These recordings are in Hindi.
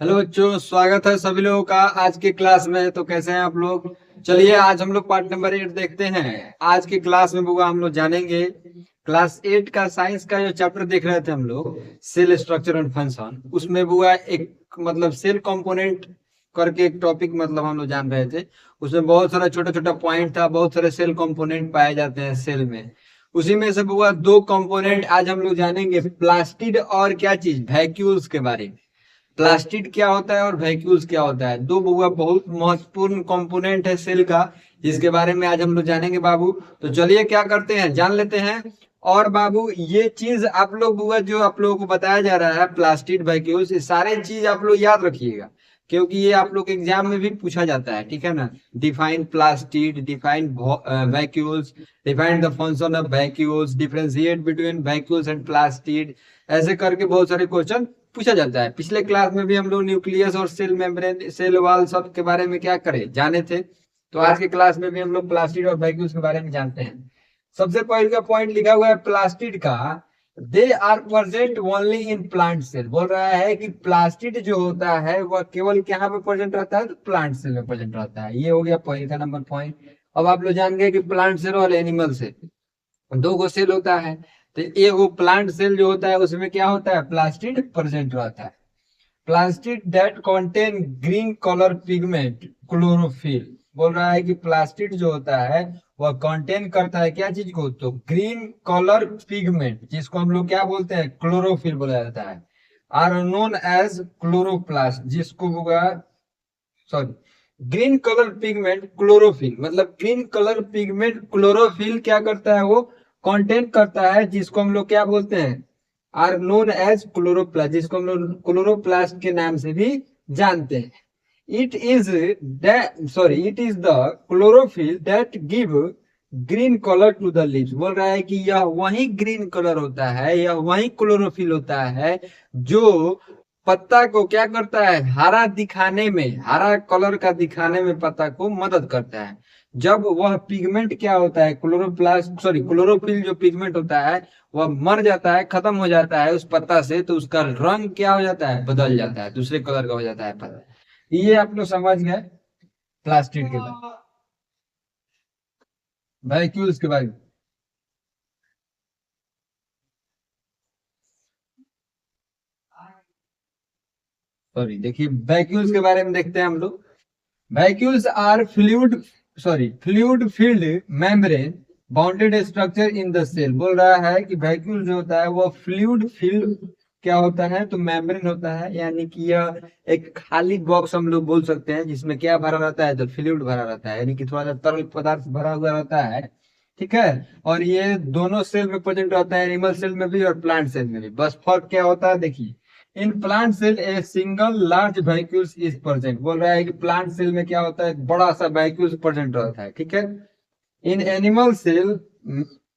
हेलो बच्चों, स्वागत है सभी लोगों का आज के क्लास में। तो कैसे हैं आप लोग? चलिए आज हम लोग पार्ट नंबर 8 देखते हैं। आज की क्लास में बुआ हम लोग जानेंगे क्लास 8 का साइंस का जो चैप्टर देख रहे थे हम लोग, सेल स्ट्रक्चर एंड फंक्शन। उसमें बुआ एक मतलब सेल कंपोनेंट करके एक टॉपिक मतलब हम लोग जान रहे थे। उसमें बहुत सारा छोटा छोटा पॉइंट था, बहुत सारे सेल कंपोनेंट पाए जाते हैं सेल में। उसी में से बुआ दो कंपोनेंट आज हम लोग जानेंगे, प्लास्टिड और क्या चीज, वैक्यूल्स के बारे में। प्लास्टिड क्या होता है और वैक्यूल्स क्या होता है, दो बुआ बहुत महत्वपूर्ण कंपोनेंट है सेल का, जिसके बारे में आज हम लोग जानेंगे बाबू। तो चलिए क्या करते हैं, जान लेते हैं। और बाबू ये चीज आप लोग बुआ जो आप लोगों को बताया जा रहा है, प्लास्टिड वैक्यूल्स, ये सारे चीज आप लोग याद रखिएगा, क्योंकि ये आप लोग एग्जाम में भी पूछा जाता है, ठीक है ना। Define plastid, define vacuoles, define the function of vacuoles, differentiate between vacuoles and plastid, ऐसे करके बहुत सारे क्वेश्चन पूछा जाता है। पिछले क्लास में भी हम लोग न्यूक्लियस और सेल मेम्ब्रेन, सेल वॉल सब के बारे में क्या करे जाने थे। तो आज के क्लास में भी हम लोग प्लास्टिड और वैक्यूल्स के बारे में जानते हैं। सबसे पहले का पॉइंट लिखा हुआ है प्लास्टिड का, they are present only in plant cell. बोल रहा है कि प्लास्टिड जो होता है वह केवल कहाँ पे प्रेजेंट रहता है, तो प्लांट सेल में प्रेजेंट रहता है। ये हो गया पहले का नंबर पॉइंट। अब आप लोग जान गए कि प्लांट सेल और एनिमल सेल दो गो सेल होता है। तो एक वो प्लांट सेल जो होता है उसमें क्या होता है, प्लास्टिड प्रेजेंट रहता है। Plastid that contain green colour pigment chlorophyll. बोल रहा है कि प्लास्टिड जो होता है वह कंटेन करता है क्या चीज को, तो ग्रीन कलर पिगमेंट, जिसको हम लोग क्या बोलते हैं, क्लोरोफिल बोला जाता है। आर नोन एज क्लोरोप्लास्ट, जिसको होगा, sorry, green colour pigment chlorophyll, मतलब ग्रीन कलर पिगमेंट क्लोरोफिल क्या करता है, वो कंटेन करता है, जिसको हम लोग क्या बोलते हैं, आर नोन एज क्लोरोप्लास्ट, जिसको हम लोग क्लोरोप्लास्ट के नाम से भी जानते हैं। It is it is the chlorophyll that give green colour to the leaves. बोल रहा है कि यह वही ग्रीन कलर होता है, यह वही क्लोरोफिल होता है जो पत्ता को क्या करता है, हरा दिखाने में, हरा कलर का दिखाने में पत्ता को मदद करता है। जब वह पिगमेंट क्या होता है, क्लोरोप्लास्ट सॉरी क्लोरोफिल जो पिगमेंट होता है वह मर जाता है, खत्म हो जाता है उस पत्ता से, तो उसका रंग क्या हो जाता है, बदल जाता है, दूसरे कलर का हो जाता है पत्ता। ये आप लोग समझ गए प्लास्टिड के बारे, वैक्यूल्स के बारे में। सॉरी, देखिए वैक्यूल्स के बारे में देखते हैं हम लोग। Vacuoles are fluid field membrane bounded structure in the cell. बोल रहा है कि वैक्यूल जो होता है वो फ्लूइड फील्ड क्या होता है, तो मेम्ब्रेन होता है, यानी कि यह एक खाली बॉक्स हम लोग बोल सकते हैं, जिसमें क्या भरा रहता है, तो फ्लूइड भरा रहता है, यानी कि थोड़ा सा तरल पदार्थ भरा हुआ रहता है, ठीक है। और ये दोनों सेल में प्रेजेंट रहता है, एनिमल सेल में भी और प्लांट सेल में भी। बस फर्क क्या होता है देखिए, in plant cell a single large vacuoles is present. बोल रहा है कि प्लांट सेल में क्या होता है, एक बड़ा सा वैक्यूल्स प्रेजेंट रहता है, ठीक है। In animal cell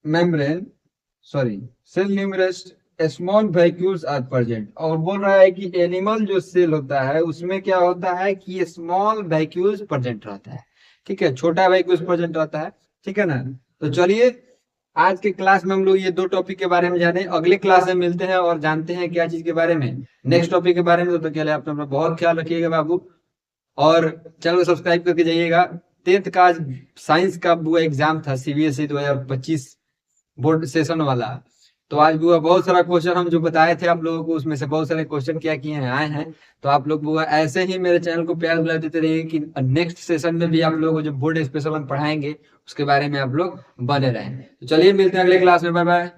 membrane, sorry, cell numerous small vacuoles are present. और बोल रहा है कि एनिमल जो सेल होता है उसमें क्या होता है कि ये स्मॉल वैक्यूल्स प्रेजेंट रहता है, ठीक है, छोटा वैक्यूल्स प्रेजेंट रहता है, ठीक है ना। तो चलिए आज के क्लास में हम लोग ये दो टॉपिक के बारे में जाने, अगले क्लास में मिलते हैं और जानते हैं क्या चीज के बारे में, नेक्स्ट टॉपिक के बारे में। तो क्या आप अपना बहुत ख्याल रखिएगा बाबू, और चैनल को सब्सक्राइब करके जाइएगा। 10th का आज साइंस का बुआ एग्जाम था, सीबीएसई 2025 बोर्ड सेशन वाला। तो आज बुआ बहुत सारा क्वेश्चन हम जो बताए थे आप लोगों को, उसमें से बहुत सारे क्वेश्चन क्या किए हैं, आए हैं। तो आप लोग बुआ ऐसे ही मेरे चैनल को प्यार दिला देते रहिए कि नेक्स्ट सेशन में भी आप लोगों को जो बोर्ड स्पेशल हम पढ़ाएंगे उसके बारे में आप लोग बने रहें। तो चलिए मिलते हैं अगले क्लास में, बाय बाय।